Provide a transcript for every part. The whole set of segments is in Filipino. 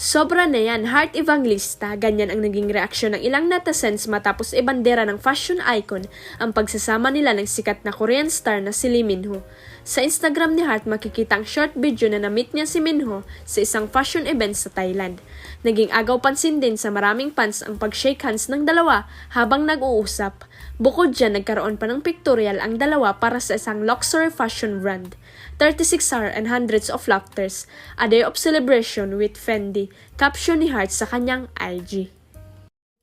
Sobra na yan, Heart Evangelista. Ganyan ang naging reaksyon ng ilang netizens matapos ibandera ng fashion icon ang pagsasama nila ng sikat na Korean star na si Lee Min-ho. Sa Instagram ni Heart makikita ang short video na na-meet niya si Min-ho sa isang fashion event sa Thailand. Naging agaw pansin din sa maraming fans ang pag-shake hands ng dalawa habang nag-uusap. Bukod dyan, nagkaroon pa ng pictorial ang dalawa para sa isang luxury fashion brand. 36 hours and hundreds of laughters, a day of celebration with Fendi, caption ni Heart sa kanyang IG.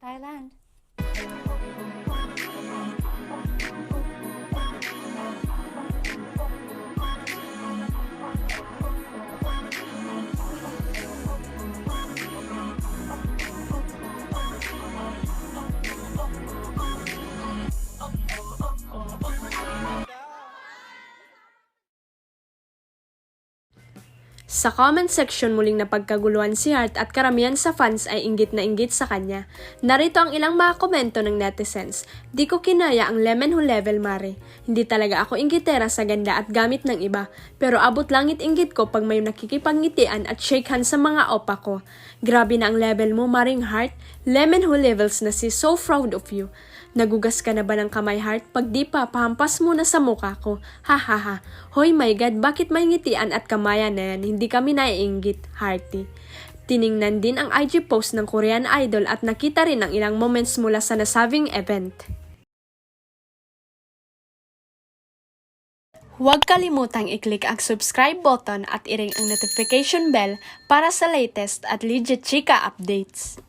Thailand. Sa comment section muling napagkaguluhan si Heart at karamihan sa fans ay inggit na inggit sa kanya. Narito ang ilang mga komento ng netizens. Di ko kinaya ang lemon ho level mare. Hindi talaga ako inggitera sa ganda at gamit ng iba. Pero abot langit inggit ko pag may nakikipagngitian at shake hands sa mga opa ko. Grabe na ang level mo maring Heart. Lemon ho levels na si so proud of you. Nagugas ka na ba ng kamay Heart? Pag di pa, pahampas muna sa mukha ko. Ha ha ha. Hoy my God, bakit may ngitian at kamayan na yan? Hindi kami naiinggit, Hearty. Tiningnan din ang IG post ng Korean Idol at nakita rin ang ilang moments mula sa nasabing event. Huwag kalimutang i-click ang subscribe button at i-ring ang notification bell para sa latest at legit chika updates.